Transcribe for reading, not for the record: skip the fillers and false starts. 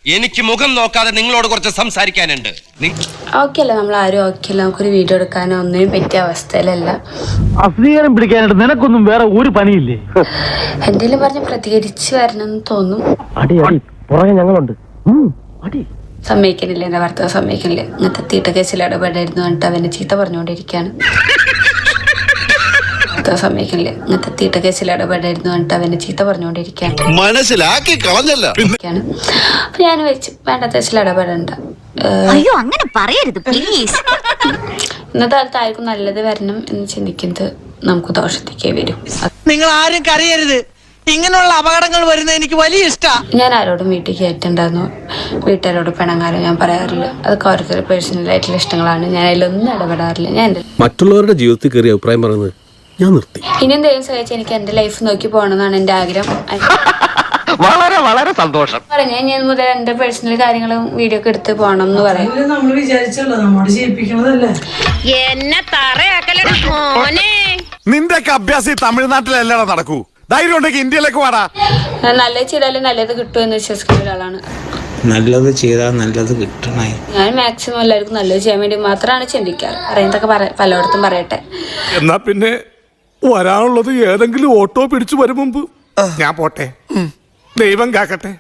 എനിക്ക് മുഖം നോക്കാതെ നിങ്ങളോട് കുറച്ച് സംസാരിക്കാനുണ്ട്. ഓക്കെ അല്ല, നമ്മൾ ആരും ഓക്കെ അല്ല, നമുക്കൊരു വീഡിയോ എടുക്കാനോ ഒന്നിനും പറ്റിയ അവസ്ഥയിലല്ല. അസ്വീകാരം പിടിക്കാനായിട്ട് നിനക്കൊന്നും വേറെ ഒരു പണിയില്ലേ? എന്തെങ്കിലും പറഞ്ഞ് പ്രതികരിച്ച് വരണമെന്ന് തോന്നും. അടി അടി പുറകെ ഞങ്ങളുണ്ട്. അടി സമ്മതിക്കണില്ല, എന്റെ ഭർത്താവ് സമ്മതിക്കണില്ല. ഇങ്ങനത്തെ തീട്ട കേസിൽ ഇടപെടായിരുന്നു പറഞ്ഞിട്ട് അവനെ ചീത്ത പറഞ്ഞുകൊണ്ടിരിക്കുകയാണ്. സമ്മതിക്കണില്ല, ഇങ്ങനത്തെ തീട്ട കേസിൽ ഇടപെടായിരുന്നു പറഞ്ഞിട്ട് അവനെ ചീത്ത പറഞ്ഞുകൊണ്ടിരിക്കുകയാണ്. മനസ്സിലാക്കി കളഞ്ഞല്ലോ. അപ്പൊ ഞാൻ വെച്ച് വേണ്ടാത്ത കേസിൽ ഇടപെടണ്ട. അയ്യോ അങ്ങനെ പറയരുത് പ്ലീസ്. ഇന്നത്തെ കാലത്ത് ആർക്കും നല്ലത് വരണം എന്ന് ചിന്തിക്കുന്നത് നമുക്ക് ദോഷത്തേക്കേ വരും. നിങ്ങൾ ആരും കരയരുത്. ഇങ്ങനെയുള്ള അപകടങ്ങൾ വരുന്നത് എനിക്ക് വലിയ ഇഷ്ടമാണ്. ഞാൻ ആരോടും വീട്ടിൽ കയറ്റണ്ടെന്നോ വീട്ടുകാരോട് പിണങ്ങാനോ ഞാൻ പറയാറില്ല. അതൊക്കെ ഓരോരുത്തരുടെ പേഴ്സണലായിട്ടുള്ള ഇഷ്ടങ്ങളാണ്. ഞാൻ അതിലൊന്നും ഇടപെടാറില്ല. ഞാൻ മറ്റുള്ളവരുടെ ജീവിതത്തിൽ കയറി അഭിപ്രായം പറയുന്നത് ഞാൻ നിർത്തി. ഇനിയും ദൈവം സഹായിച്ച് എനിക്ക് എന്റെ ലൈഫ് നോക്കി പോകണമെന്നാണ് എന്റെ ആഗ്രഹം. വളരെ വളരെ സന്തോഷം. ഞാൻ മുതൽ എന്റെ പേഴ്സണൽ കാര്യങ്ങളും വീഡിയോ ഒക്കെ എടുത്ത് പോകണം എന്ന് പറയാം. നമ്മൾ വിചാരിച്ചല്ലോ, നമ്മോട് ചെയ്യിപ്പിക്കണതല്ലേ. എന്നെ തറയാക്കലട മോനെ. നിന്റെയൊക്കെ അഭ്യാസം തമിഴ്നാട്ടിലല്ലടാ നടക്കൂ. ധൈര്യം ഉണ്ടെങ്കിൽ ഇന്ത്യയിലേക്ക് വാടാ. ഞാൻ നല്ലത് ചെയ്താലും നല്ലത് കിട്ടും എന്ന് വിശ്വസിക്കുന്ന ഒരാളാണ്. നല്ലത് ചെയ്താൽ നല്ലത് കിട്ടണേ. ഞാൻ മാക്സിമം എല്ലാവർക്കും നല്ലത് ചെയ്യാൻ വേണ്ടി മാത്രമാണ് ചിന്തിക്കാറ്. പറയുന്നതൊക്കെ പലയിടത്തും പറയട്ടെ. എന്നാ പിന്നെ വരാനുള്ളത് ഏതെങ്കിലും ഓട്ടോ പിടിച്ചു വരും മുമ്പ് ഞാൻ പോട്ടെ. ദൈവം കാക്കട്ടെ.